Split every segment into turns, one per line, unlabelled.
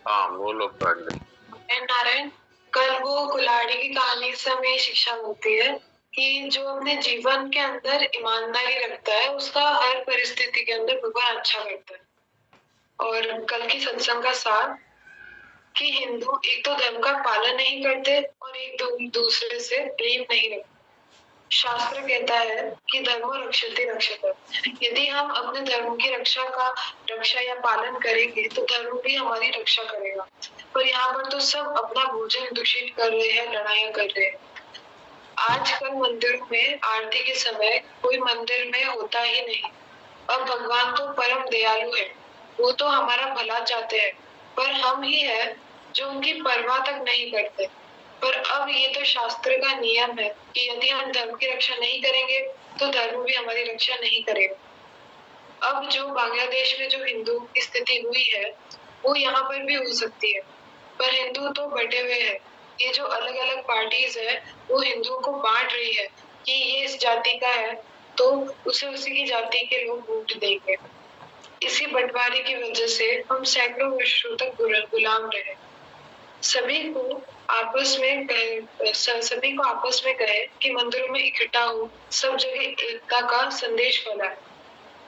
हाँ बोलो प्रज्ञा।
नारायण, कल वो कुल्हाड़ी की कहानी से हमें ये शिक्षा मिलती है कि जो अपने जीवन के अंदर ईमानदारी रखता है उसका हर परिस्थिति के अंदर भगवान अच्छा करता है। और कल की सत्संग का सार कि हिंदू एक तो धर्म का पालन नहीं करते और एक दूसरे से प्रेम नहीं रखते। शास्त्र कहता है कि धर्मो रक्षते रक्षत। यदि हम अपने धर्म की रक्षा या पालन करेंगे तो धर्म भी हमारी रक्षा करेगा। पर यहाँ पर तो सब अपना भोजन दूषित कर रहे हैं, लड़ाइयाँ कर रहे हैं। आजकल मंदिरों में आरती के समय कोई मंदिर में होता ही नहीं। अब भगवान तो परम दयालु है, वो तो हमारा भला चाहते हैं, पर हम ही है जो उनकी परवाह तक नहीं करते। पर अब ये तो शास्त्र का नियम है कि यदि हम धर्म की रक्षा नहीं करेंगे तो धर्म भी हमारी रक्षा नहीं करेगा। अब जो बांग्लादेश में जो हिंदू की स्थिति हुई है वो यहाँ पर भी हो सकती है, पर हिंदू तो बटे हुए हैं। ये जो अलग अलग पार्टीज है वो हिंदुओं को बांट रही है कि ये इस जाति का है तो उसे उसी की जाति के लोग वोट देंगे। इसी बंटवारे की वजह से हम सैकड़ों वर्षों तक गुलाम रहे। सभी को आपस में कहे कि मंदिरों में इकट्ठा हो, सब जगह एकता का संदेश फैलाए।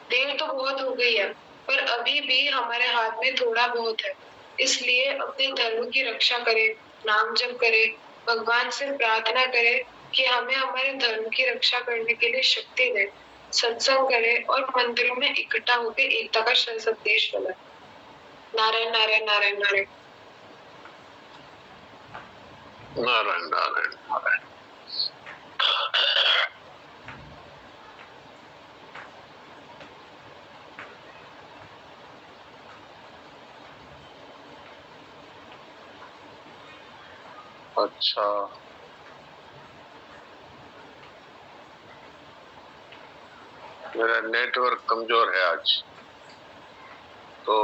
देर तो बहुत हो गई है, पर अभी भी हमारे हाथ में थोड़ा बहुत है। इसलिए अपने धर्म की रक्षा करें, नाम जप करें, भगवान से प्रार्थना करें कि हमें हमारे धर्म की रक्षा करने के लिए शक्ति दे। सत्संग करें और मंदिरों में इकट्ठा होकर एकता का संदेश फैलाएं। नारायण नारायण नारायण नारायण।
नारायण नारायण नारायण। अच्छा, मेरा नेटवर्क कमजोर है आज, तो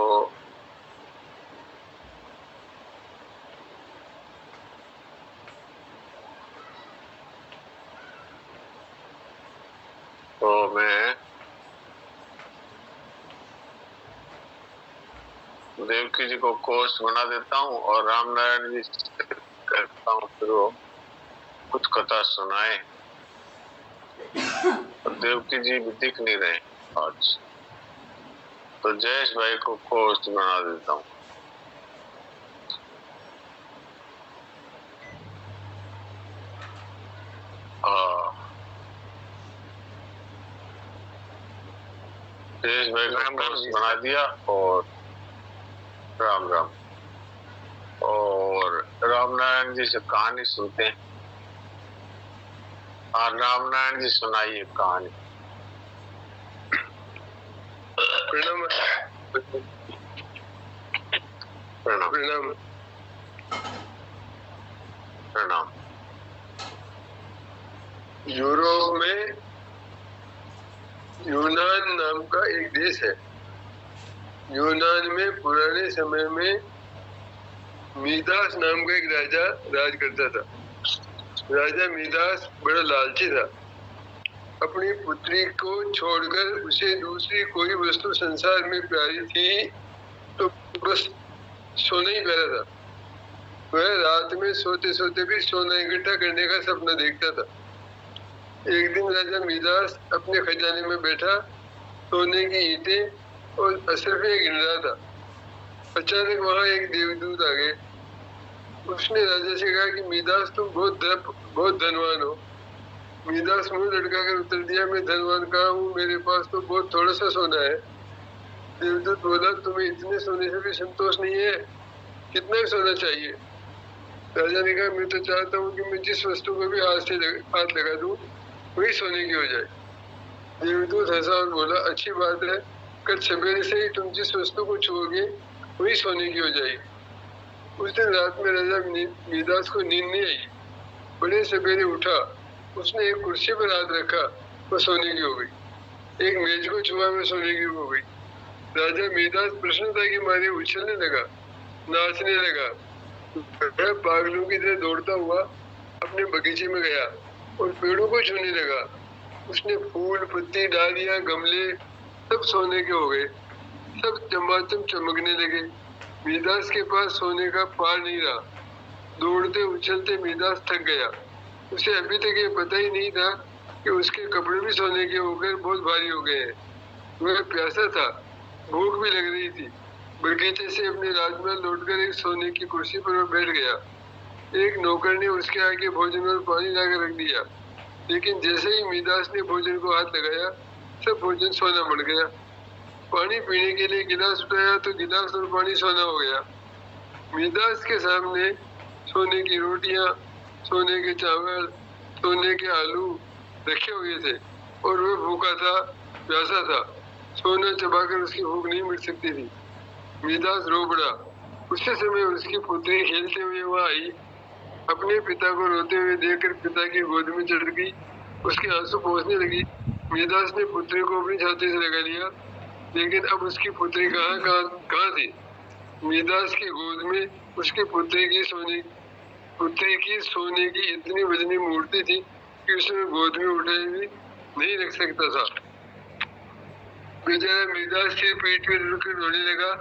मैं देवकी जी को कोर्स बना देता हूँ और रामनारायण जी से कहता हूँ फिर वो कुछ कथा सुनाए। देवकी जी भी दिख नहीं रहे आज, तो जयेश भाई को कोर्स बना देता हूँ। जयेश भाई को कोर्स बना दिया और राम राम। और रामनारायण जी से कहानी सुनते हैं। हाँ रामनारायण जी सुनाइए कहानी। प्रणाम प्रणाम प्रणाम प्रणाम। यूरोप में यूनान नाम का एक देश है। यूनान में पुराने समय में मीदास नाम का एक राजा राज करता था। राजा मीदास बड़ा लालची था। अपनी पुत्री को छोड़कर उसे दूसरी कोई वस्तु संसार में प्यारी थी तो बस सोना ही प्यारा था। वह रात में सोते सोते भी सोना इकट्ठा करने का सपना देखता था। एक दिन राजा मीदास अपने खजाने में बैठा सोने की ईंटें और अशरफियां गिन रहा था। अचानक वहां एक देवदूत आ गए। उसने राजा से कहा कि मीदास तुम बहुत धनवान हो। मीदास मुंह लटकाकर उत्तर दिया, मैं धनवान कहाँ हूँ, मेरे पास तो बहुत थोड़ा सा सोना है। देवदूत बोला, तुम्हें इतने सोने से भी संतोष नहीं है, कितना सोना चाहिए? राजा ने कहा, मैं तो चाहता हूँ कि मैं जिस वस्तु को भी हाथ लगा दूं वही सोने की हो जाए। देवदूत हंसा और बोला, अच्छी बात है, कल सवेरे से ही तुम जिस वस्तु को छुओगे वही सोने की हो जाएगी। उस दिन रात में राजा मीदास को नींद नहीं आई। बड़े सवेरे उठा, उसने एक कुर्सी पर हाथ रखा, वो सोने की हो गई। एक मेज को छुआ, में सोने की हो गई। राजा मीदास प्रसन्नता के मारे उछलने लगा, नाचने लगा। पागलों की तरह दौड़ता हुआ अपने बगीचे में गया और पेड़ों को छूने लगा। उसने फूल, पत्ती, डालियां, गमले सब सोने के हो गए। सब चमाचम चमकने लगे। मिदास के पास सोने का पार नहीं रहा। दौड़ते उछलते मिदास थक गया। उसे अभी तक ये पता ही नहीं था कि उसके कपड़े भी सोने के होकर बहुत भारी हो गए हैं। वह प्यासा था, भूख भी लग रही थी। बगीचे से अपने राजमहल लौटकर एक सोने की कुर्सी पर वह बैठ गया। एक नौकर ने उसके आगे भोजन और पानी लाकर रख दिया, लेकिन जैसे ही मिदास ने भोजन को हाथ लगाया, सब भोजन सोना बन गया। पानी पीने के लिए गिलास उठाया तो गिलास और पानी सोना हो गया। मिदास के सामने सोने की रोटियां, सोने के चावल, सोने के आलू रखे हुए थे और वह भूखा था, प्यासा था। सोना चबाकर उसकी भूख नहीं मिट सकती थी। मिदास रो पड़ा। उसी समय उसकी पुत्री खेलते हुए वहां आई। अपने पिता को रोते हुए देखकर पिता की गोद में चढ़ गई। उसके आंसू पहुंचने लगी। मिदास ने पुत्री को अपनी छाती से लगा लिया, लेकिन अब उसकी पुत्री कहाँ थी? मिदास की गोद में उसकी पुत्री की सोने की इतनी वजनी मूर्ति थी कि उसे गोद में उठाए हुए नहीं रख सकता था। बेचारा मिदास सिर पीठ में रुकर रोने लगा।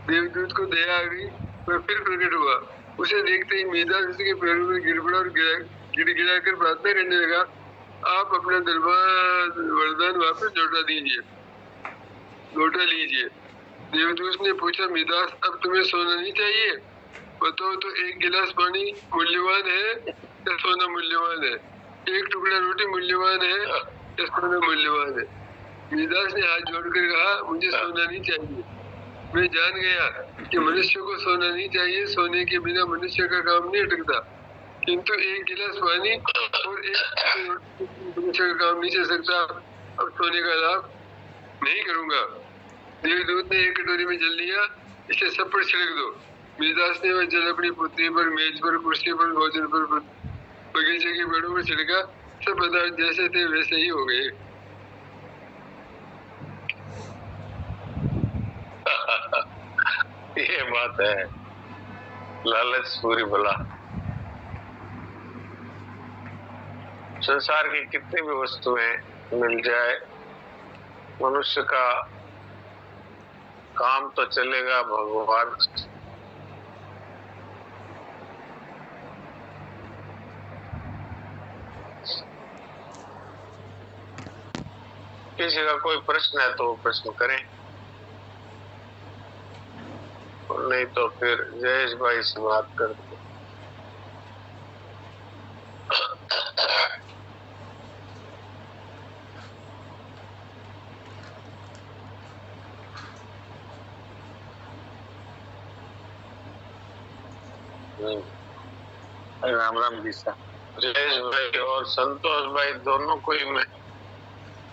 देवदूत को दया आ गई, वह फिर प्रकट हुआ। उसे देखते ही मिदास उसके पैरों में गिर पड़ा और गिड़गिड़ा कर प्रार्थना करने लगा, आप अपना वरदान वापस लौटा लीजिए। देवदूत ने पूछा, मिदास अब तुम्हें सोना नहीं चाहिए? बताओ तो एक गिलास पानी मूल्यवान है या सोना मूल्यवान है? एक टुकड़ा रोटी मूल्यवान है या सोना मूल्यवान है? मिदास ने हाथ जोड़कर कहा, मुझे सोना नहीं चाहिए। मैं जान गया कि मनुष्य को सोना नहीं चाहिए। सोने के बिना मनुष्य का काम नहीं अटकता, किंतु एक गिलास पानी और एक मनुष्य का काम नहीं चल सकता। अब सोने का लाभ नहीं करूंगा। देवदूत ने एक कटोरी में जल लिया, इसे सब पर छिड़क दो। मिदास ने वह जल अपनी पुत्री पर, मेज पर, कुर्सी पर, भोजन पर, बगीचे के पेड़ों पर छिड़का। सब पदार्थ जैसे थे वैसे ही हो गए।
ये बात है, लालच पूरी बला। संसार की कितनी भी वस्तुएं मिल जाए, मनुष्य का काम तो चलेगा भगवान। किसी का कोई प्रश्न है तो प्रश्न करें, नहीं तो फिर जयेश भाई से बात करते।
राम राम जी साहब।
जयेश भाई और संतोष भाई दोनों को ही मैं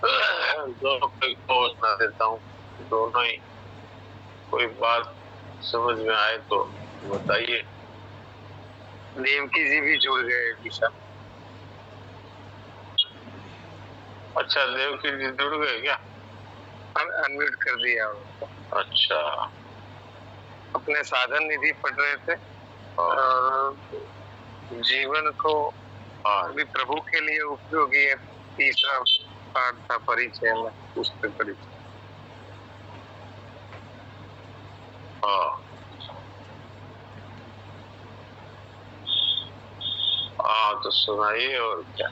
दोनों को सुना देता हूँ। दोनों ही कोई बात समझ में आए तो बताइए।
देवकी जी भी जुड़ गए जी साहब।
अच्छा, देवकी जी जुड़ गए क्या?
अनम्यूट कर दिया उनको।
अच्छा,
अपने साधन निधि पढ़ रहे थे और जीवन को अभी प्रभु के लिए उपयोगी है। तीसरा पाठ था परिचय में, पुस्तक परिचय।
हाँ तो सुनाइए और क्या।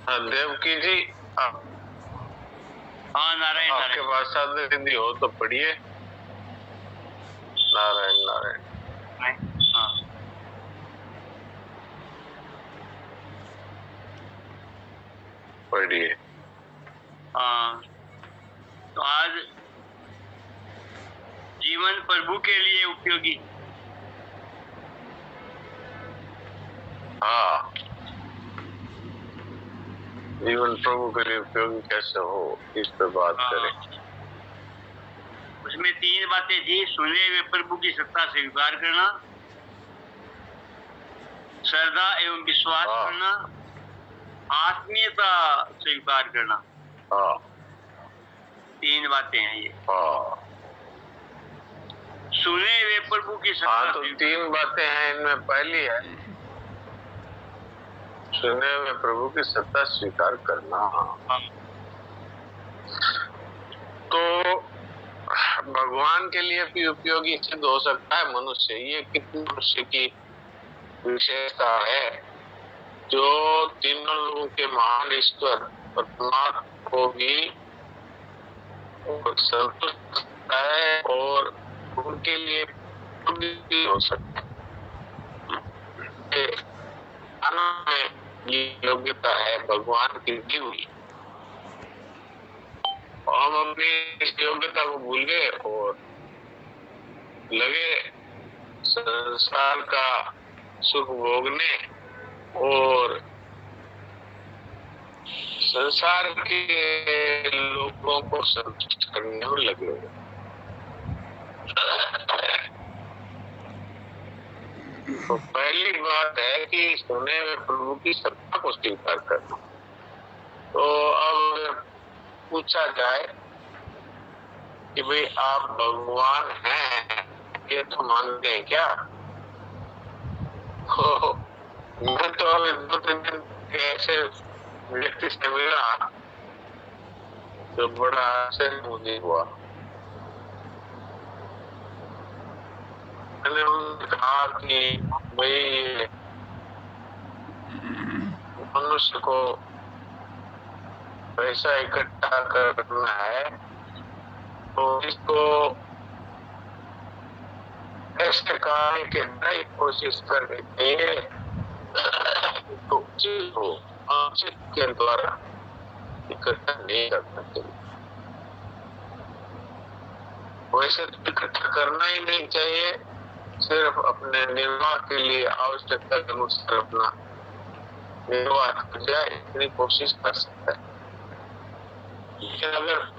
हाँ देवकी जी,
हाँ नारायण,
आपके पास साधन हिंदी हो तो पढ़िए। नारायण नारायण।
हाँ
पढ़िए।
हाँ, तो आज जीवन प्रभु के लिए उपयोगी।
हाँ, जीवन प्रभु के लिए उपयोगी कैसे हो, इस पे बात करें।
उसमें 3 बातें थी। सुने हुए प्रभु की सत्ता स्वीकार करना, श्रद्धा एवं विश्वास करना, आत्मीयता स्वीकार करना।
हाँ
3 बातें हैं ये।
हाँ
सुने हुए प्रभु की सत्ता।
हाँ, तो 3 बातें हैं, इनमें पहली है सुने हुए प्रभु की सत्ता स्वीकार करना। तो भगवान के लिए भी उपयोगी सिद्ध हो सकता है मनुष्य। ये कितनी मनुष्य की विशेषता है जो तीनों लोगों के महान ईश्वर परमात्मा को भी संतुष्ट करता है और उनके लिए उपयोगी हो सकता है। ये योग्यता है भगवान की दी हुई। हम अपनी इस योग्यता को भूल गए और लगे संसार का सुख भोगने और संसार के लोगों को संतुष्ट करने में लगे। तो पहली बात है कि सुने हुए प्रभु की सत्ता को स्वीकार करना। तो अब पूछा जाए कि भाई आप भगवान हैं, ये तो मानते हैं क्या? मैं तो अभी 2-3 दिन ऐसे व्यक्ति से मिला तो बड़ा आश्चर्य मुझे हुआ। मैंने उनसे कहा कि भाई मनुष्य को पैसा इकट्ठा करना है तो इसको ऐसे कार्य के नई कोशिश करनी चाहिए तो उचित हो, अनुचित के द्वारा इकट्ठा नहीं करना चाहिए। वैसे तो इकट्ठा करना ही नहीं चाहिए, सिर्फ अपने निर्वाह के लिए आवश्यकता के अनुसार अपना निर्वाह कर जाए इतनी कोशिश कर सकता है। लेकिन अगर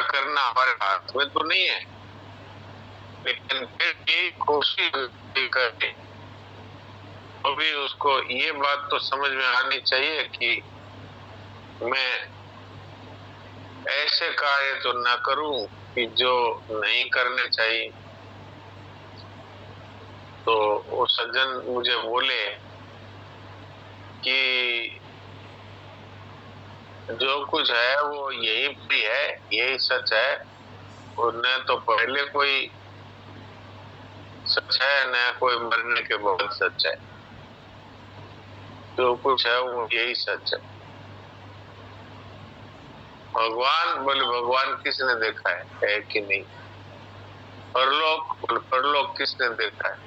करना हमारे हाथ में तो नहीं है, लेकिन फिर भी कोशिश करके अभी उसको ये बात तो समझ में आनी चाहिए कि मैं ऐसे कार्य तो ना करूं कि जो नहीं करने चाहिए। तो वो सज्जन मुझे बोले कि जो कुछ है वो यही भी है, यही सच है, और न तो पहले कोई सच है न कोई मरने के बाद सच है। जो कुछ है वो यही सच है। भगवान बोले भगवान किसने देखा है कि नहीं? परलोक, परलोक किसने देखा है?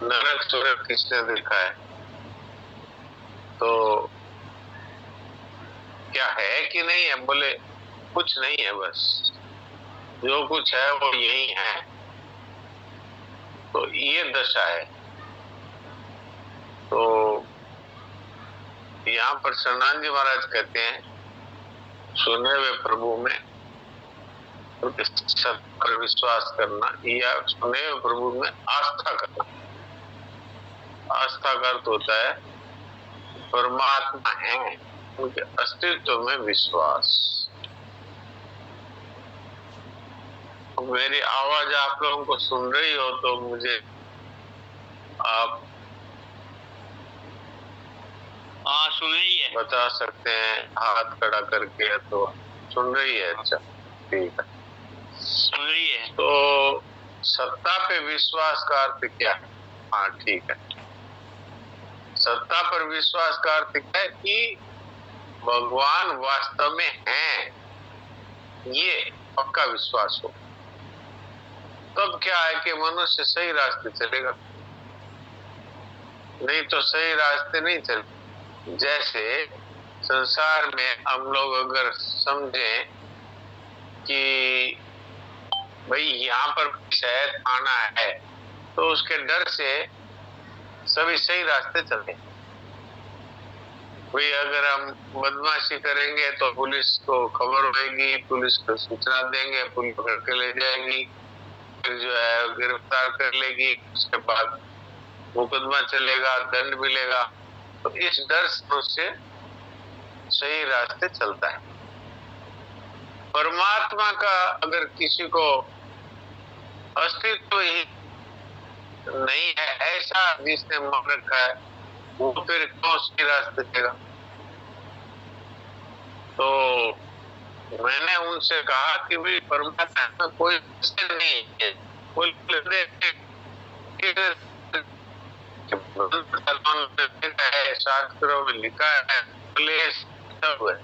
नरक स्वर्ग किसने देखा है? तो क्या है कि नहीं है? बोले कुछ नहीं है, बस जो कुछ है वो यही है। तो ये दशा है। तो यहाँ पर सनातन जी महाराज कहते हैं सुने हुए प्रभु में सत पर विश्वास करना या सुने हुए प्रभु में आस्था करना। आस्था का अर्थ होता है परमात्मा है, उनके अस्तित्व में विश्वास। मेरी आवाज आप लोगों को सुन रही हो तो मुझे आप
सुन रही है,
बता सकते हैं हाथ खड़ा करके। तो सुन रही है? अच्छा ठीक है,
सुन रही है।
तो सत्ता पे विश्वास का अर्थ क्या है? हाँ ठीक है, सत्ता पर विश्वास का अर्थ क्या है कि भगवान वास्तव में हैं, ये पक्का विश्वास हो। तब क्या है कि मनुष्य सही रास्ते चलेगा, नहीं तो सही रास्ते नहीं चले। जैसे संसार में हम लोग अगर समझें कि भाई यहाँ पर शहर आना है, तो उसके डर से सभी सही रास्ते चलते हैं। भाई अगर हम बदमाशी करेंगे तो पुलिस को खबर होगी, पुलिस को सूचना देंगे, पुलिस पकड़ के ले जाएगी, फिर जो है गिरफ्तार कर लेगी, उसके बाद मुकदमा चलेगा, दंड मिलेगा। तो इस डर से उससे सही रास्ते चलता है। परमात्मा का अगर किसी को अस्तित्व ही नहीं है ऐसा जिसने मान रखा है, वो फिर कौन सी रास्ते चलेगा? तो मैंने उनसे कहा कि भाई परमात्मा में कोई नहीं है, कोई शास्त्रों में लिखा है, सब है।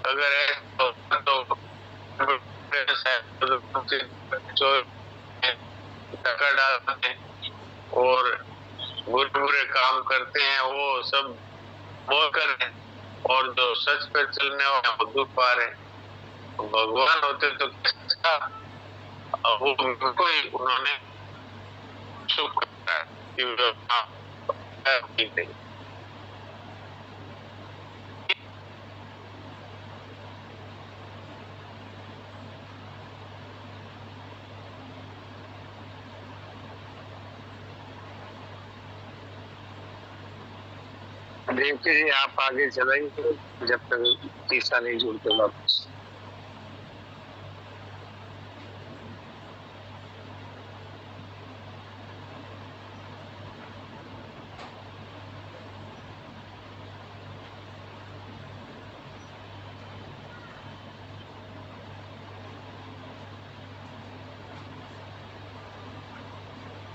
अगर है तो टका डालते हैं और बुरे बुरे काम करते हैं, वो सब बोल कर रहे हैं, और जो सच पे चलने वाले वो दुख पा रहे हैं। भगवान होते तो कैसा, वो कोई उन्होंने सुख कि
देवकी जी आप आगे चलाइए जब तक तीसरा नहीं जुड़ते वापस।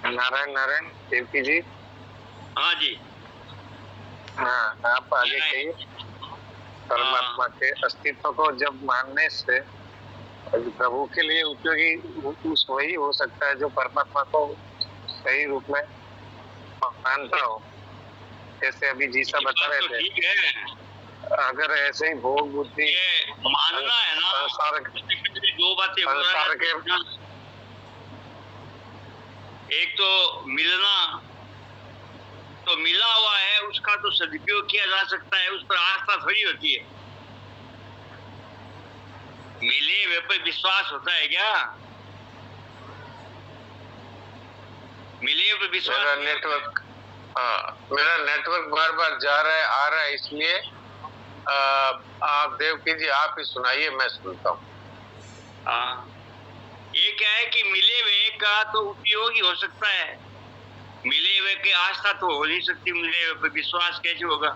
नारायण नारायण देवकी जी।
हाँ जी।
हाँ आप आगे कहिए। परमात्मा के अस्तित्व को जब मानने से प्रभु के लिए उपयोगी उस वही हो सकता है जो परमात्मा को सही रूप में मानता हो। जैसे अभी जीसा बता रहे थे,
ठीक है।
अगर ऐसे ही भोग बुद्धि
मानना है ना,
संसार
दो बातें हो
संसार के
एक तो मिलना, तो मिला हुआ है उसका तो सदुपयोग किया जा सकता है, उस पर आस्था थोड़ी होती है। मिले वे पर विश्वास होता है क्या? मिले वे पर विश्वास।
मेरा नेटवर्क बार बार जा रहा है आ रहा है, इसलिए आप देवकी जी आप ही सुनाइए, मैं सुनता हूँ।
हाँ, ये क्या है कि मिले हुए का तो उपयोग ही हो सकता है, मिले हुए की आस्था तो हो नहीं सकती, मिले हुए पर विश्वास कैसे होगा?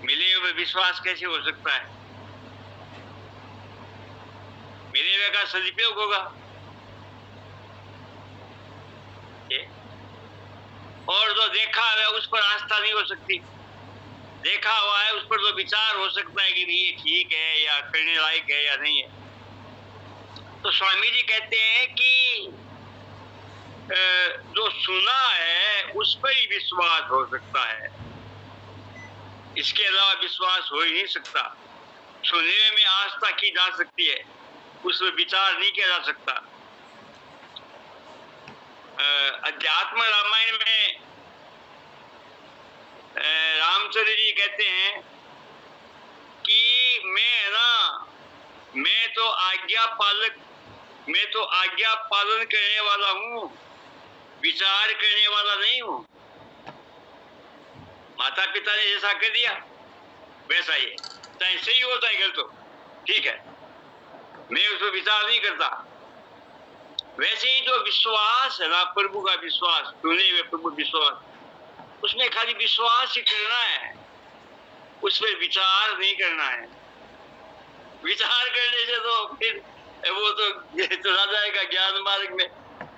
मिले हुए विश्वास कैसे हो सकता है? मिले हुए का सदुपयोग होगा। और जो देखा हुआ उस पर आस्था नहीं हो सकती। देखा हुआ है उस पर तो विचार हो सकता है कि ये ठीक है या करने लायक है या नहीं है। तो स्वामी जी कहते हैं कि जो सुना है उस पर ही विश्वास हो सकता है, इसके अलावा विश्वास हो ही नहीं सकता। सुनने में आस्था की जा सकती है, उस पर विचार नहीं किया जा सकता। अध्यात्म रामायण में रामचंद्र जी कहते हैं कि मैं तो आज्ञा पालन करने वाला हूँ, विचार करने वाला नहीं हूँ। माता पिता ने जैसा कर दिया वैसा ही है, चाहे सही हो चाहे गलत हो, ठीक है, मैं उस पर विचार नहीं करता। वैसे ही जो विश्वास है ना, प्रभु का विश्वास, सुने हुए प्रभु विश्वास, उसमें खाली विश्वास ही करना है, उस पर विचार नहीं करना है। विचार करने से तो फिर वो तो चला जाएगा ज्ञान मार्ग में,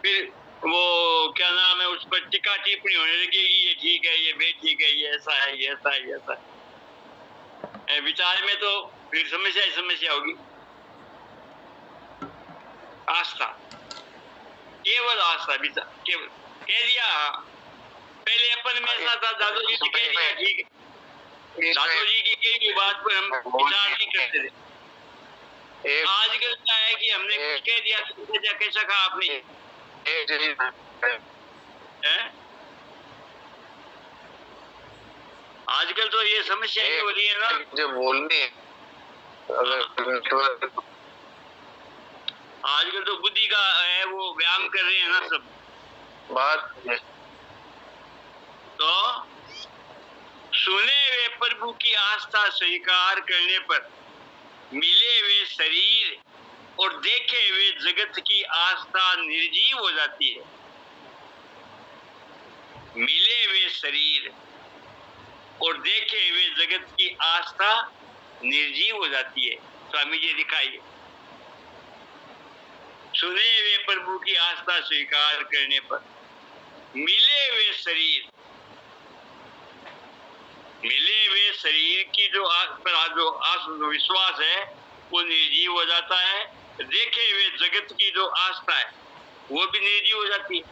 फिर वो क्या नाम है, उस पर टीका टिप्पणी होने लगेगी, ये ठीक है, ये बेठीक है, ये ऐसा है, ये ऐसा है, ये ऐसा है। विचार में तो फिर समस्या ही समस्या होगी। आस्था, केवल आस्था, विचार केवल कह दिया। पहले अपन में ऐसा था, दादू जी ने कह दिया ठीक है, साधु जी की कई भी बात पर हम विचार नहीं करते थे। आजकल क्या है कि हमने कुछ कह दिया तो कैसा कहा आपने, आजकल तो ये समस्या ही हो रही है ना,
जो बोलने
आजकल तो बुद्धि का है वो व्यायाम कर रहे हैं ना सब
बात।
तो सुने हुए प्रभु की आस्था स्वीकार करने पर मिले हुए शरीर और देखे हुए जगत की आस्था निर्जीव हो जाती है। मिले हुए शरीर और देखे हुए जगत की आस्था निर्जीव हो जाती है। स्वामी जी दिखाइए, सुने हुए प्रभु की आस्था स्वीकार करने पर मिले हुए शरीर, मिले हुए शरीर की जो विश्वास है वो निर्जीव हो जाता है। देखे हुए जगत की जो आस्था है वो भी निर्जीव हो जाती है,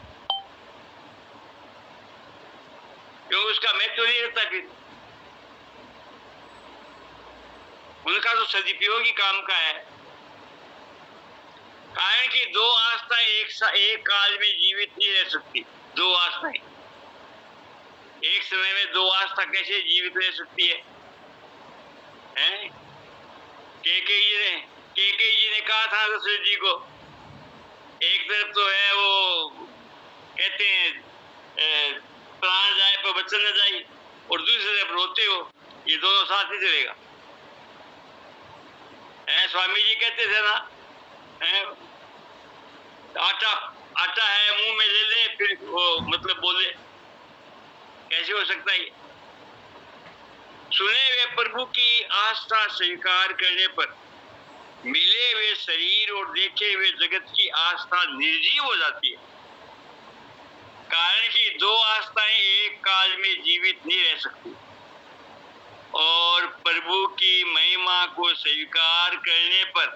क्यों उसका महत्व नहीं रहता। फिर उनका तो सदुपयोग ही काम का है। कारण कि दो आस्था एक काल में जीवित नहीं रह सकती। दो आस्थाएं एक समय में, दो आस्था कैसे जीवित रह सकती है? केके जी ने कहा था दशरथ जी को, एक तरफ तो है वो कहते हैं प्राण जाए पर वचन न जाए, और दूसरी तरफ रोते हो, ये दोनों साथ ही चलेगा। स्वामी जी कहते थे ना, आटा है मुंह में ले ले फिर वो मतलब बोले, कैसे हो सकता है? सुने हुए प्रभु की आस्था स्वीकार करने पर मिले हुए शरीर और देखे हुए जगत की आस्था निर्जीव हो जाती है। कारण कि दो आस्थाएं एक काल में जीवित नहीं रह सकती। और प्रभु की महिमा को स्वीकार करने पर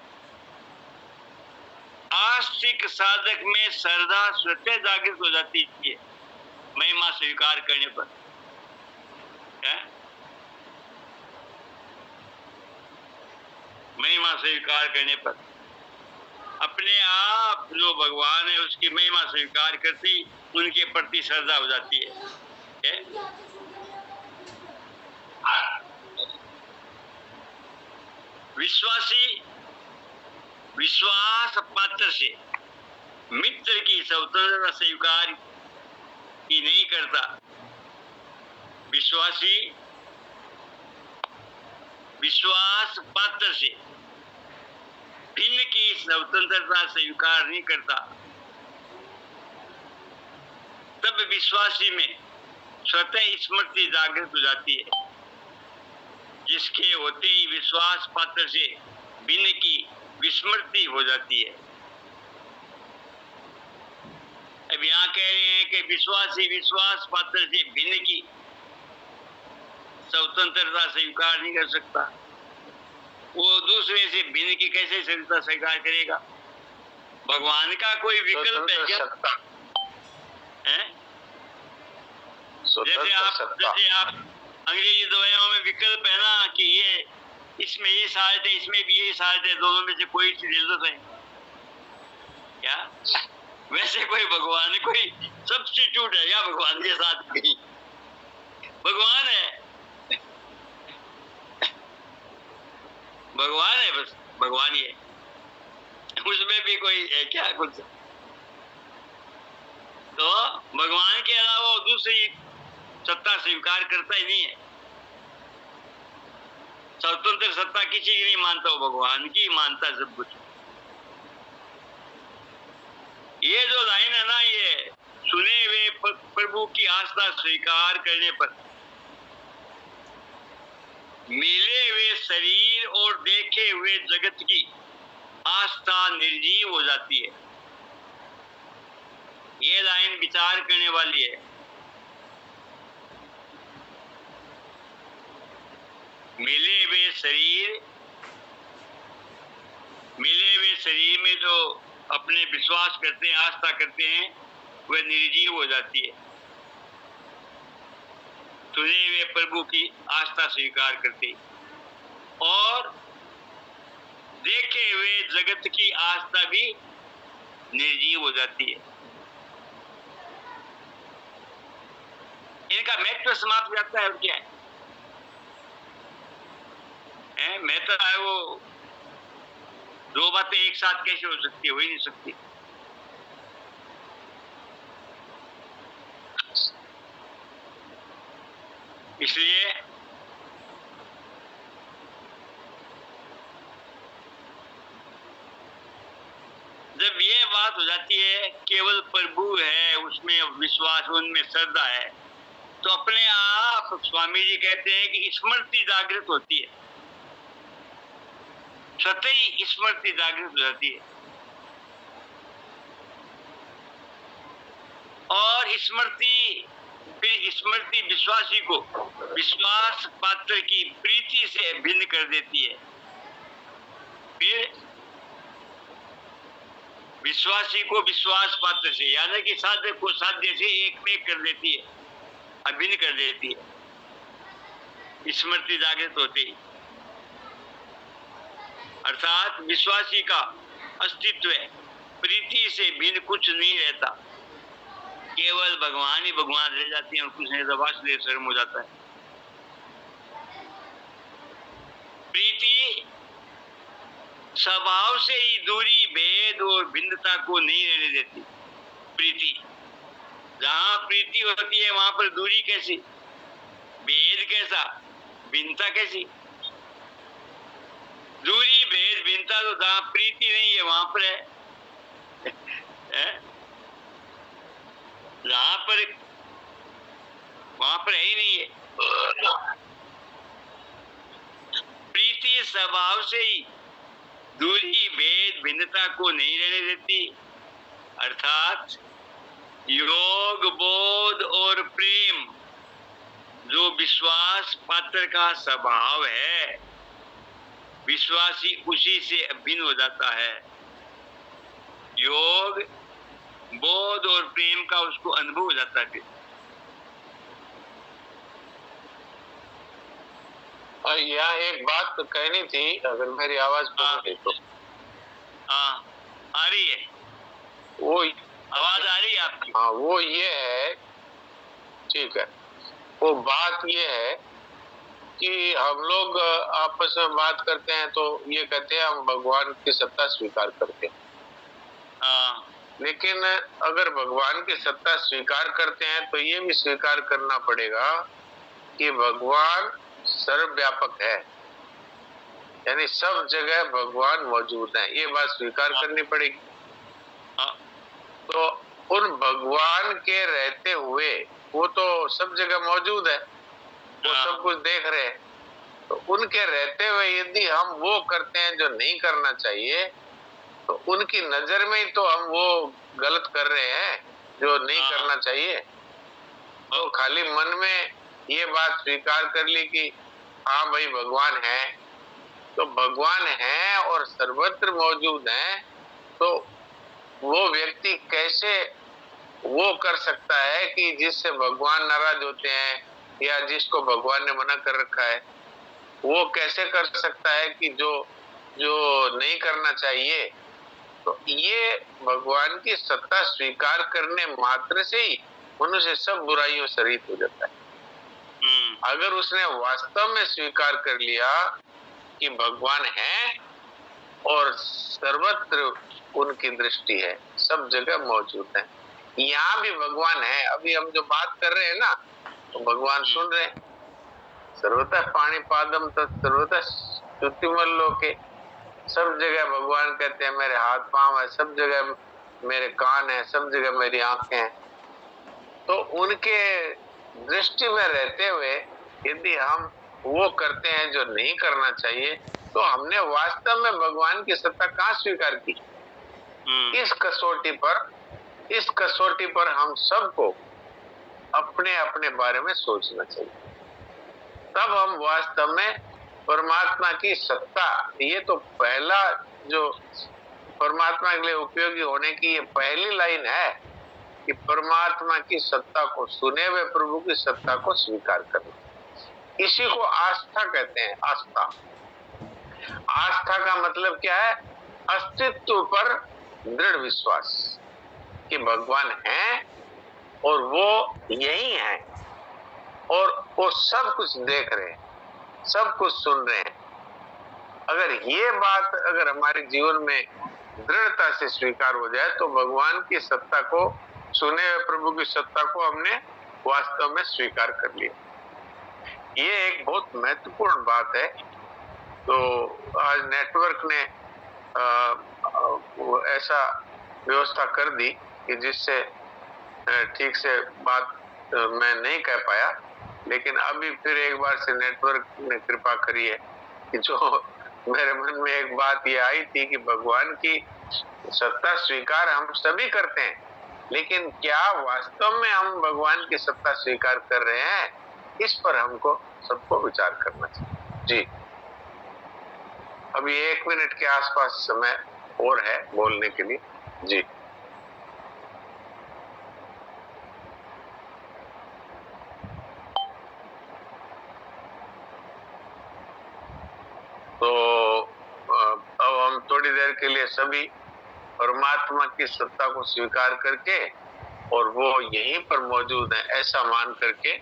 आस्तिक साधक में श्रद्धा स्वतः जागृत हो जाती है। महिमा स्वीकार करने पर महिमा स्वीकार करने पर अपने आप जो भगवान है उसकी महिमा स्वीकार करती उनके प्रति श्रद्धा हो जाती है। विश्वासी विश्वास पात्र से मित्र की स्वतंत्रता स्वीकार ही नहीं करता। विश्वासी विश्वास पात्र से भिन्न की स्वतंत्रता स्वीकार नहीं करता। तब विश्वासी में स्वतः स्मृति जागृत हो जाती है, जिसके होते ही विश्वास पात्र से भिन्न की विस्मृति हो जाती है। अब यहाँ कह रहे हैं कि विश्वासी विश्वास पात्र से भिन्न की स्वतंत्रता स्वीकार नहीं कर सकता। वो दूसरे से भिन्न की कैसे स्वतंत्रता स्वीकार करेगा? भगवान का कोई विकल्प है क्या? जैसे आप अंग्रेजी दवाइयों में विकल्प है ना कि ये इसमें ये सहायता है, इसमें भी ये सहायता है, दोनों में से कोई सी जरूरत है क्या? वैसे कोई भगवान कोई सब्स्टिट्यूट है या भगवान के साथ? कहीं भगवान है, भगवान है, बस भगवान ही है, उसमें भी कोई है क्या कुछ? तो भगवान के अलावा दूसरी सत्ता स्वीकार करता ही नहीं है। स्वतंत्र सत्ता किसी की नहीं मानता, वो भगवान की मानता सब कुछ। ये जो लाइन है ना, ये सुने हुए प्रभु की आस्था स्वीकार करने पर मिले हुए शरीर और देखे हुए जगत की आस्था निर्जीव हो जाती है। ये लाइन विचार करने वाली है। मिले हुए शरीर में जो अपने विश्वास करते हैं, आस्था करते हैं, वह निर्जीव हो जाती है। चुने हुए प्रभु की आस्था स्वीकार करके और देखे हुए जगत की आस्था भी निर्जीव हो जाती है। इनका महत्व समाप्त हो जाता है। और क्या है महत्व है वो, दो बातें एक साथ कैसे हो सकती है, हो ही नहीं सकती। इसलिए जब ये बात हो जाती है केवल प्रभु है, उसमें विश्वास, उनमें श्रद्धा है, तो अपने आप स्वामी जी कहते हैं कि स्मृति जागृत होती है, स्वतः ही स्मृति जागृत हो जाती है। और स्मृति, फिर स्मृति विश्वासी को विश्वास पात्र की प्रीति से भिन्न कर देती है। फिर विश्वासी को विश्वास पात्र से, यानी कि साध्य को साध्य से एक में कर देती है, अभिन्न कर देती है स्मृति जागृत होते ही। अर्थात विश्वासी का अस्तित्व प्रीति से भिन्न कुछ नहीं रहता, केवल भगवान ही भगवान रह जाती है और कुछ नहीं, वासुदेव स्वयं हो जाता है। प्रीति स्वभाव से ही दूरी, भेद और भिन्नता को नहीं रहने देती। प्रीति, जहां प्रीति होती है वहां पर दूरी कैसी, भेद कैसा, भिन्नता कैसी। दूरी, भेद, भिन्नता तो जहां प्रीति नहीं है वहां पर है, जहां पर वहां पर है ही नहीं है। प्रीति स्वभाव से ही दूरी, भेद, भिन्नता को नहीं रहने देती। अर्थात योग, बोध और प्रेम जो विश्वास पात्र का स्वभाव है, विश्वासी उसी से अभिन्न हो जाता है। योग, बोध और प्रेम का उसको अनुभव हो जाता है।
और यहाँ एक बात तो कहनी थी, अगर मेरी आवाज पहुंचे तो।
हाँ, आ रही है,
वो
आवाज आ रही है आपकी?
हाँ, वो ये है, ठीक है, वो बात ये है कि हम लोग आपस में बात करते हैं तो ये कहते हैं हम भगवान की सत्ता स्वीकार करते हैं।
हाँ।
लेकिन अगर भगवान की सत्ता स्वीकार करते हैं तो ये भी स्वीकार करना पड़ेगा कि भगवान सर्वव्यापक है, यानी सब जगह भगवान मौजूद है, ये बात स्वीकार करनी पड़ेगी। तो उन भगवान के रहते हुए वो तो सब जगह मौजूद है, वो सब कुछ देख रहे हैं, तो उनके रहते हुए यदि हम वो करते हैं जो नहीं करना चाहिए, तो उनकी नजर में ही तो हम वो गलत कर रहे हैं जो नहीं करना चाहिए। तो खाली मन में ये बात स्वीकार कर ली कि हाँ भाई भगवान है, तो भगवान है और सर्वत्र मौजूद है, तो वो व्यक्ति कैसे वो कर सकता है कि जिससे भगवान नाराज होते हैं या जिसको भगवान ने मना कर रखा है, वो कैसे कर सकता है कि जो नहीं करना चाहिए। तो ये भगवान की सत्ता स्वीकार करने मात्र से ही मनुष्य सब बुराइयों से रहित हो जाता है। अगर उसने वास्तव में स्वीकार कर लिया कि भगवान है और सर्वत्र उनकी दृष्टि है, सब जगह मौजूद है, यहाँ भी भगवान है, अभी हम जो बात कर रहे हैं ना, तो भगवान सुन रहे हैं। सर्वतः पाणी पादम तत्सर्वतः स्तुतिमल लोके, सब जगह भगवान कहते हैं मेरे हाथ पांव है, सब जगह मेरे कान है, सब जगह मेरी आंखें हैं। तो उनके दृष्टि में रहते हुए यदि हम वो करते हैं जो नहीं करना चाहिए, तो हमने वास्तव में भगवान की सत्ता कहाँ स्वीकार की। इस कसौटी पर हम सबको अपने अपने बारे में सोचना चाहिए, तब हम वास्तव में परमात्मा की सत्ता, ये तो पहला जो परमात्मा के लिए उपयोगी होने की ये पहली लाइन है कि परमात्मा की सत्ता को, सुने हुए प्रभु की सत्ता को स्वीकार करना। इसी को आस्था कहते हैं। आस्था, आस्था का मतलब क्या है? अस्तित्व पर दृढ़ विश्वास कि भगवान है और वो यही है और वो सब कुछ देख रहे हैं, सब कुछ सुन रहे हैं। अगर ये बात अगर हमारे जीवन में दृढ़ता से स्वीकार हो जाए तो भगवान की सत्ता को, सुने हुए प्रभु की सत्ता को हमने वास्तव में स्वीकार कर लिया। ये एक बहुत महत्वपूर्ण बात है। तो आज नेटवर्क ने ऐसा व्यवस्था कर दी कि जिससे ठीक से बात मैं नहीं कह पाया, लेकिन अभी फिर एक बार से नेटवर्क ने कृपा करी है कि जो मेरे मन में एक बात ये आई थी कि भगवान की सत्ता स्वीकार हम सभी करते हैं, लेकिन क्या वास्तव में हम भगवान की सत्ता स्वीकार कर रहे हैं? इस पर हमको सबको विचार करना चाहिए। जी, अभी 1 मिनट के आसपास समय और है बोलने के लिए। जी, तो अब हम थोड़ी देर के लिए सभी परमात्मा की सत्ता को स्वीकार करके और वो यहीं पर मौजूद है ऐसा मान करके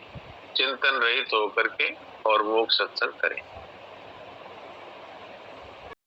चिंतन रहित होकर के और मोक्ष सत्संग करें।